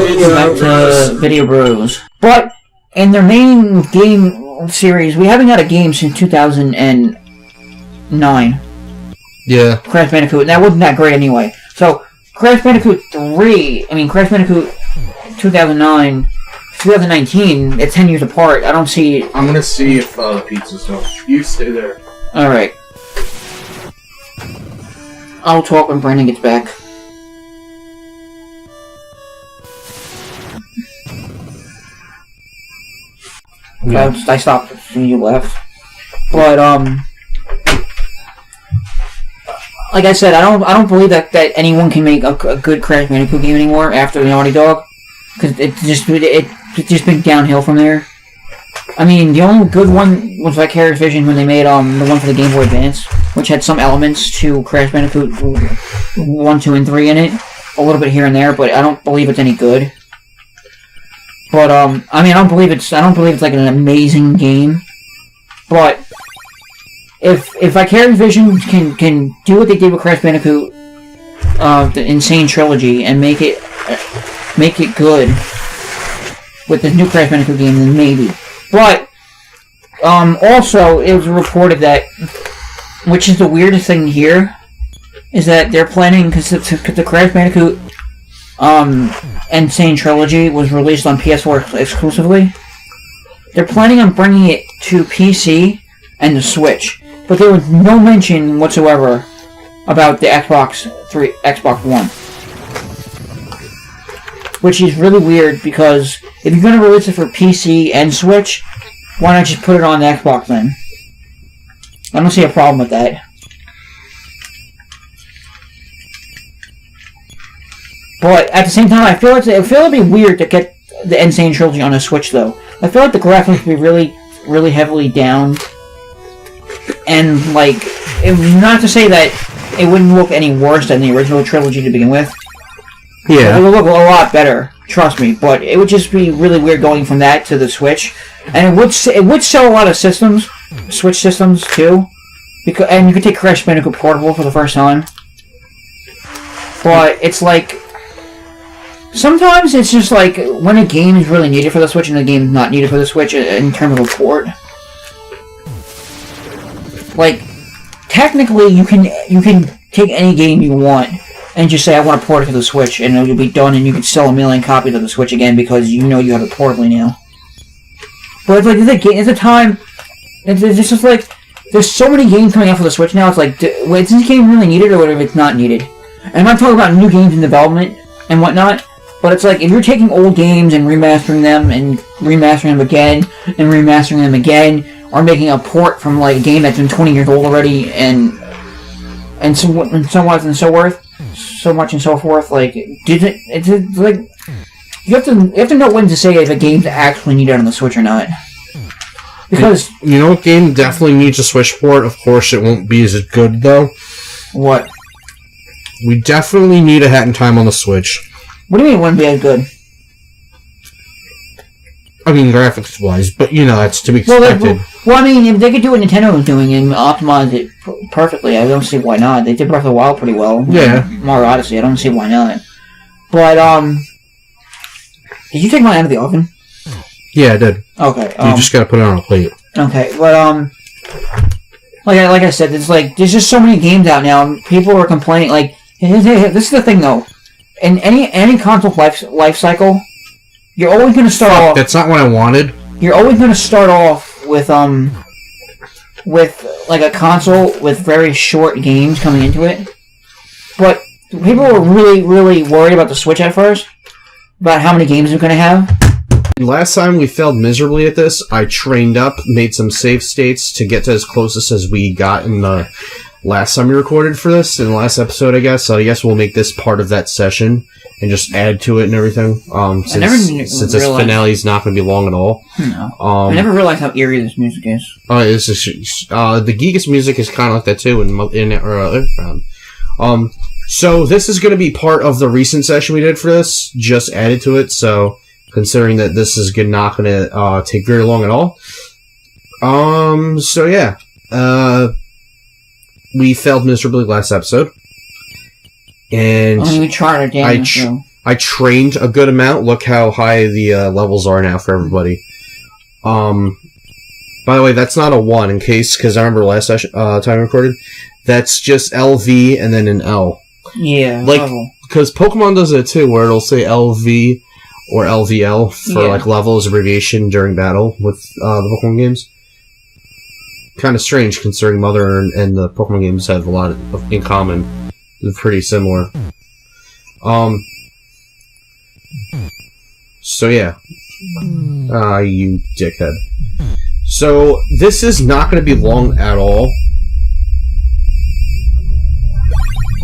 back to Vidya Bros. But in their main game series, we haven't had a game since 2009. Yeah. Crash Bandicoot, and that wasn't that great anyway. So, Crash Bandicoot 2009, 2019, it's 10 years apart. I don't see... I'm gonna see if the pizza's done. You stay there. Alright. I'll talk when Brandon gets back. Yeah. I stopped when you left. But, like I said, I don't believe that anyone can make a good Crash Bandicoot game anymore after the Naughty Dog. Because it just been downhill from there. I mean, the only good one was Vicarious Vision when they made the one for the Game Boy Advance, which had some elements to Crash Bandicoot 1, 2, and 3 in it. A little bit here and there, but I don't believe it's any good. But, I mean, I don't believe it's like an amazing game. But, if Vicarious Vision can do what they did with Crash Bandicoot, the Insane Trilogy, and make it good with this new Crash Bandicoot game, then maybe. But, also, it was reported that, which is the weirdest thing here, is that they're planning, because the Crash Bandicoot Insane Trilogy was released on PS4 exclusively. They're planning on bringing it to PC and the Switch, but there was no mention whatsoever about the Xbox One. Which is really weird, because if you're going to release it for PC and Switch, why not just put it on the Xbox then? I don't see a problem with that. But at the same time, I feel it'd be weird to get the Insane Trilogy on a Switch, though. I feel like the graphics would be really, really heavily down. And, like, not to say that it wouldn't look any worse than the original trilogy to begin with. Yeah. It would look a lot better, trust me. But it would just be really weird going from that to the Switch. And it would sell a lot of systems, Switch systems, too. And you could take Crash Bandicoot Portable for the first time. But it's like... sometimes it's just like when a game is really needed for the Switch and a game is not needed for the Switch in terms of a port. Like, technically you can take any game you want and just say I want to port it to the Switch and it'll be done and you can sell 1 million copies of the Switch again because you know you have it portably now. But it's like it's a time. It's just like there's so many games coming out for the Switch now. It's like, wait, is this game really needed or if it's not needed? And I'm not talking about new games in development and whatnot. But it's like, if you're taking old games and remastering them again, or making a port from like a game that's been 20 years old already, and so much and so forth, like, it's like, you have to know when to say if a game's actually needed on the Switch or not. Because... you know what game definitely needs a Switch port? Of course it won't be as good, though. What? We definitely need a Hat in Time on the Switch. What do you mean it wouldn't be as good? I mean, graphics-wise, but, you know, that's to be expected. Well, I mean, if they could do what Nintendo was doing and optimize it perfectly, I don't see why not. They did Breath of the Wild pretty well. Yeah. Mario Odyssey, I don't see why not. But, did you take mine out of the oven? Yeah, I did. Okay. You just gotta put it on a plate. Okay, but, like I said, there's just so many games out now, and people are complaining, like, this is the thing, though. In any console life cycle, you're always going to start off... That's not what I wanted. You're always going to start off with like a console with very short games coming into it. But people were really, really worried about the Switch at first, about how many games it's going to have. Last time we failed miserably at this, I trained up, made some save states to get to as closest as we got in the last time we recorded for this, in the last episode, I guess. So I guess we'll make this part of that session and just add to it and everything. Since this finale is not going to be long at all. No. I never realized how eerie this music is. The Gigas music is kind of like that too so this is going to be part of the recent session we did for this, just added to it, so considering that this is not going to take very long at all. So yeah. We failed miserably last episode. And we tried our damage, I I trained a good amount. Look how high the levels are now for everybody. By the way, that's not a 1 in case, because I remember last time I recorded, that's just LV and then an L. Yeah. Like, because Pokemon does it too, where it'll say LV or LVL for like level as abbreviation during battle with the Pokemon games. Kind of strange considering Mother and the Pokemon games have a lot in common. They're pretty similar. So yeah. You dickhead. So, this is not going to be long at all.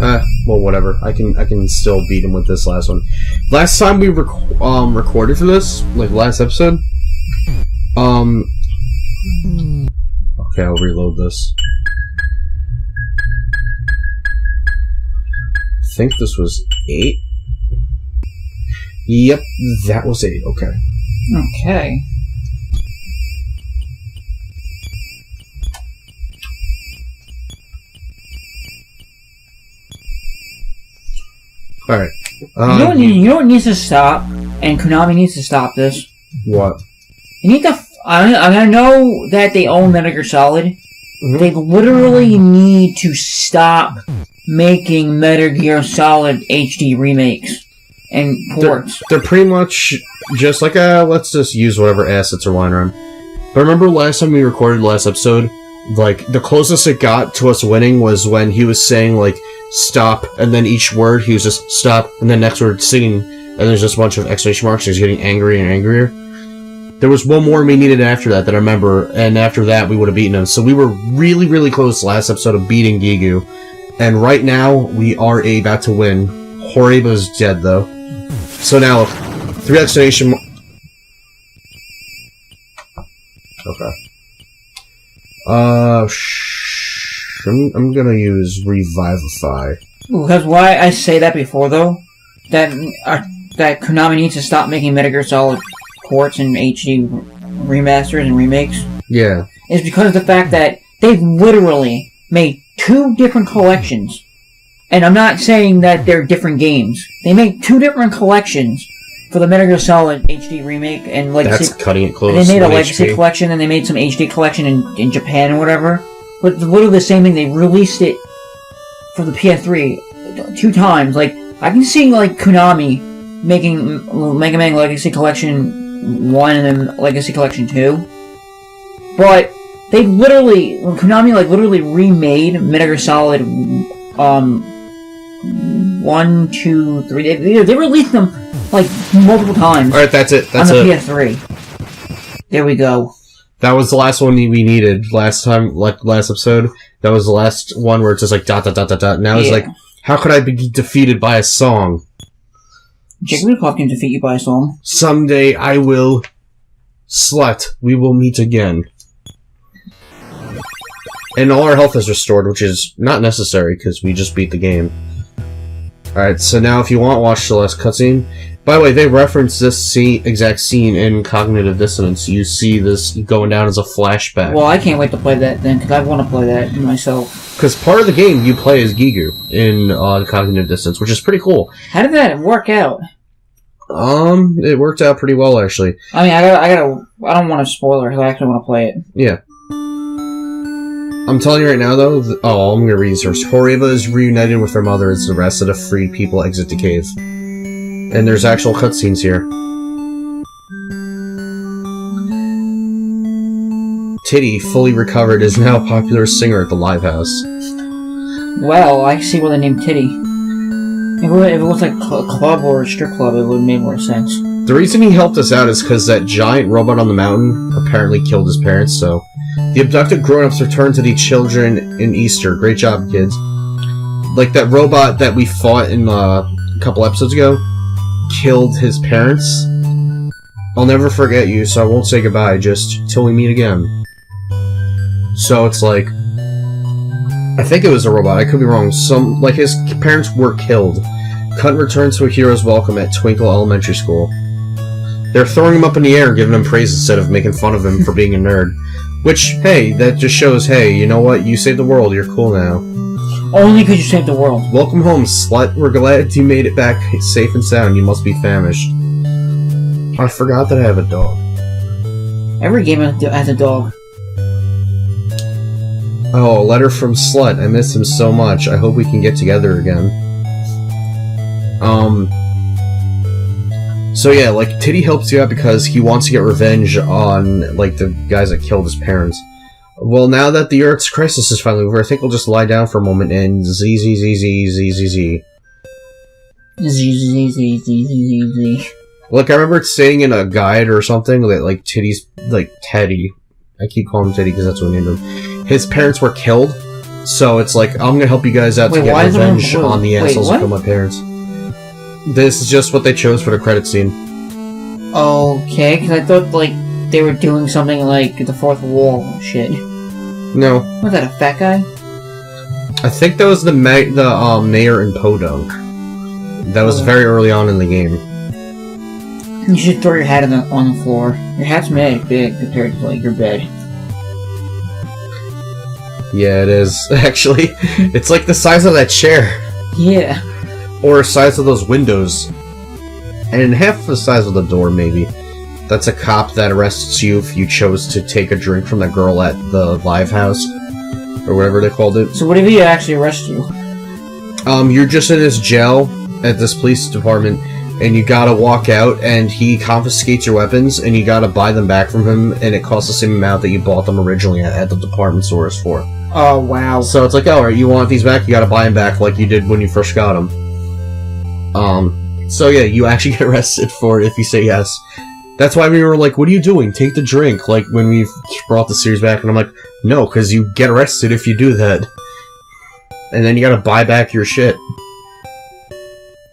Well, whatever. I can still beat him with this last one. Last time we recorded for this, like last episode, okay, I'll reload this. I think this was 8. Yep, that was 8. Okay. Okay. Alright. You know what needs to stop? And Konami needs to stop this. What? You need to... I know that they own Metal Gear Solid. Mm-hmm. They literally need to stop making Metal Gear Solid HD remakes and ports. They're pretty much just like, let's just use whatever assets are lying around. But remember last time we recorded last episode? Like, the closest it got to us winning was when he was saying, like, stop, and then each word he was just stop, and then next word singing, and there's just a bunch of exclamation marks, he's getting angrier and angrier. There was one more we needed after that I remember, and after that we would have beaten him. So we were really, really close last episode of beating Gigu. And right now, we are about to win. Horiba's dead, though. So now, 3 exclamation okay. I'm gonna use Revivify. Because why I say that before, though, that Konami needs to stop making Metal Gear Solid ports and HD remasters and remakes. Yeah. Is because of the fact that they've literally made 2 different collections. And I'm not saying that they're different games. They made 2 different collections for the Metal Gear Solid HD remake and Legacy. That's cutting it close. And they made a Legacy collection and they made some HD collection in Japan and whatever. But it's literally the same thing. They released it for the PS3 2 times. Like, I can see, like, Konami making Mega Man Legacy Collection 1 and then Legacy Collection 2. But they literally, Konami, like, literally remade Metal Gear Solid 1, 2, 3. They released them, like, multiple times. Alright, that's it. That's on the PS3. There we go. That was the last one we needed last time, like last episode. That was the last one where it's just like dot dot dot dot dot. Now it's like, how could I be defeated by a song? Jigglypuff can defeat you by a song. Someday I will. Slut, we will meet again. And all our health is restored, which is not necessary because we just beat the game. Alright, so now if you want, watch the last cutscene. By the way, they reference this exact scene in Cognitive Dissonance. You see this going down as a flashback. Well, I can't wait to play that then, because I want to play that myself. Because part of the game, you play as Gigu in Cognitive Dissonance, which is pretty cool. How did that work out? It worked out pretty well, actually. I mean, I don't want to spoil it, because I actually want to play it. Yeah. I'm telling you right now, though, I'm gonna read this first. Horiba is reunited with her mother as the rest of the freed people exit the cave. And there's actual cutscenes here. Titty, fully recovered, is now a popular singer at the live house. Well, I see why they named Titty. If it was like a club or a strip club, it would have made more sense. The reason he helped us out is because that giant robot on the mountain apparently killed his parents, so... The abducted grown-ups return to the children in Easter. Great job, kids. Like that robot that we fought in a couple episodes ago killed his parents. I'll never forget you, so I won't say goodbye, just till we meet again. So it's like... I think it was a robot, I could be wrong. Like, his parents were killed. Cunt returns to a hero's welcome at Twinkle Elementary School. They're throwing him up in the air and giving him praise instead of making fun of him for being a nerd. Which, hey, that just shows, hey, you know what? You saved the world, you're cool now. Only because you saved the world. Welcome home, slut. We're glad you made it back safe and sound. You must be famished. I forgot that I have a dog. Every game has a dog. Oh, a letter from Slut. I miss him so much. I hope we can get together again. So yeah, like, Titty helps you out because he wants to get revenge on, like, the guys that killed his parents. Well, now that the Earth's crisis is finally over, I think we'll just lie down for a moment and Z. Like, I remember saying in a guide or something that, like, Titty's, like, Teddy. I keep calling him Teddy because that's what we named him. His parents were killed, so it's like, I'm gonna help you guys out to get revenge on the assholes who killed my parents. This is just what they chose for the credit scene. Okay, because I thought, like, they were doing something like the fourth wall shit. No. Was that a fat guy? I think that was the mayor in Podunk. That was very early on in the game. You should throw your hat on the floor. Your hat's made big compared to, like, your bed. Yeah, it is. Actually, it's like the size of that chair. Yeah. Or the size of those windows. And half the size of the door, maybe. That's a cop that arrests you if you chose to take a drink from that girl at the live house. Or whatever they called it. So what if he actually arrests you? You're just in this jail at this police department, and you gotta walk out, and he confiscates your weapons, and you gotta buy them back from him, and it costs the same amount that you bought them originally at the department stores for. Oh, wow. So it's like, alright, you want these back, you gotta buy them back like you did when you first got them. So yeah, you actually get arrested for it if you say yes. That's why we were like, what are you doing? Take the drink, like when we brought the series back, and I'm like, no, because you get arrested if you do that. And then you gotta buy back your shit.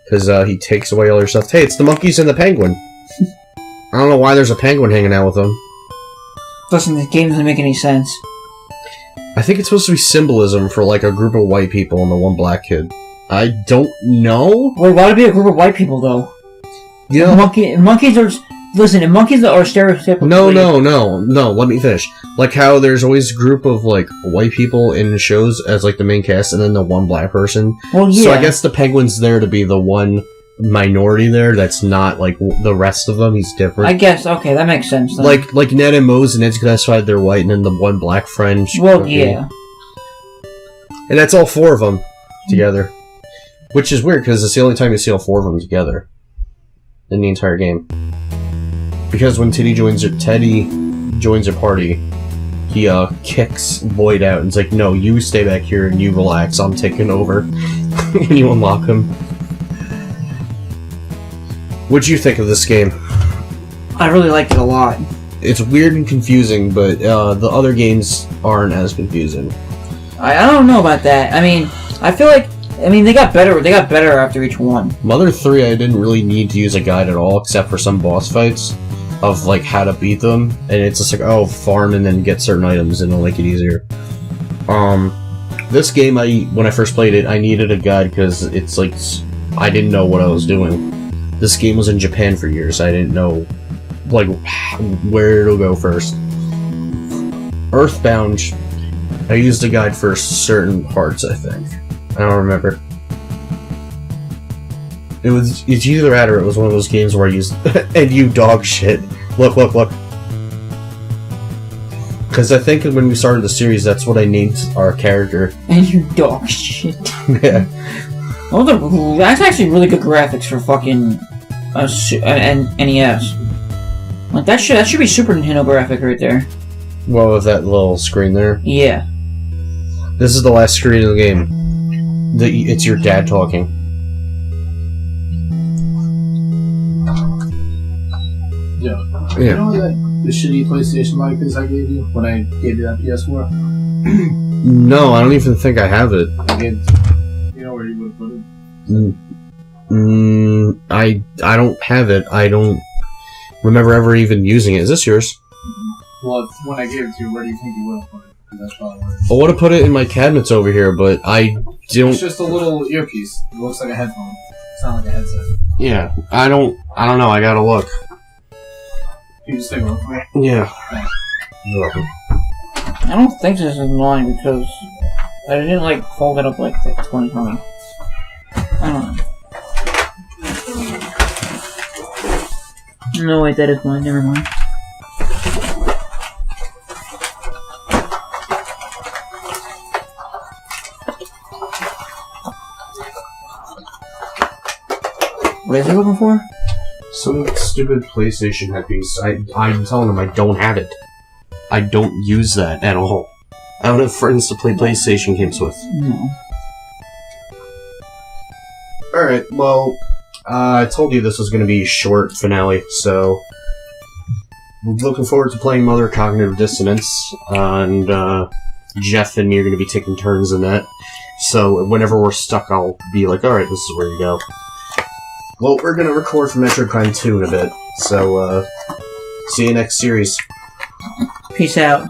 Because he takes away all your stuff. Hey, it's the monkeys and the penguin. I don't know why there's a penguin hanging out with them. Listen, the game doesn't make any sense. I think it's supposed to be symbolism for like a group of white people and the one black kid. I don't know. Wait, why would it be a group of white people though? You know, monkeys are. Listen, and monkeys are stereotypical. No. Let me finish. Like how there's always a group of like white people in shows as like the main cast, and then the one black person. Well, yeah. So I guess the penguin's there to be the one minority there that's not like the rest of them. He's different. I guess. Okay, that makes sense. Then. Like Ned and Mose, and Ned's classified they're white, and then the one black friend. Well, yeah. And that's all four of them together, which is weird because it's the only time you see all four of them together in the entire game. Because when Teddy joins your party, he kicks Lloyd out and is like, no, you stay back here and you relax, I'm taking over. And you unlock him. What'd you think of this game? I really liked it a lot. It's weird and confusing, but the other games aren't as confusing. I don't know about that. I mean, I feel like they got better. They got better after each one. Mother 3, I didn't really need to use a guide at all, except for some boss fights of like how to beat them, and it's just like, oh, farm and then get certain items and it'll make it easier. This game, when I first played it, I needed a guide because it's like I didn't know what I was doing. This game was in Japan for years. I didn't know like where to go first. Earthbound, I used a guide for certain parts. I think I don't remember. It's either that or it was one of those games where I used and you dog shit. Look. Because I think when we started the series, that's what I named our character. And you dog shit. Yeah. Well, that's actually really good graphics for fucking NES. Like that should be Super Nintendo graphic right there. Well, with that little screen there. Yeah. This is the last screen of the game. It's your dad talking. Yeah. Yeah. You know the shitty PlayStation Micas I gave you when I gave you that PS4? No, I don't even think I have it. You know where you would put it? I don't have it. I don't remember ever even using it. Is this yours? Well, when I gave it to you, where do you think you would have put it? 'Cause that's probably where I would have put it in my cabinets over here, but I don't. It's just a little earpiece. It looks like a headphone. It's not like a headset. Yeah, I don't know. I gotta look. Can you just take a look for me? Yeah. Thanks. You're welcome. I don't think this is mine because I didn't like fold it up like 20 times. I don't know. No, wait, that is mine. Never mind. What is he looking for? Some stupid PlayStation headpiece. I'm telling him I don't have it. I don't use that at all. I don't have friends to play PlayStation games with. No. Alright, well, I told you this was going to be a short finale, so we're looking forward to playing Mother Cognitive Dissonance, and Jeff and me are going to be taking turns in that. So whenever we're stuck, I'll be like, alright, this is where you go. Well, we're going to record for Metroid Prime 2 in a bit, so see you next series. Peace out.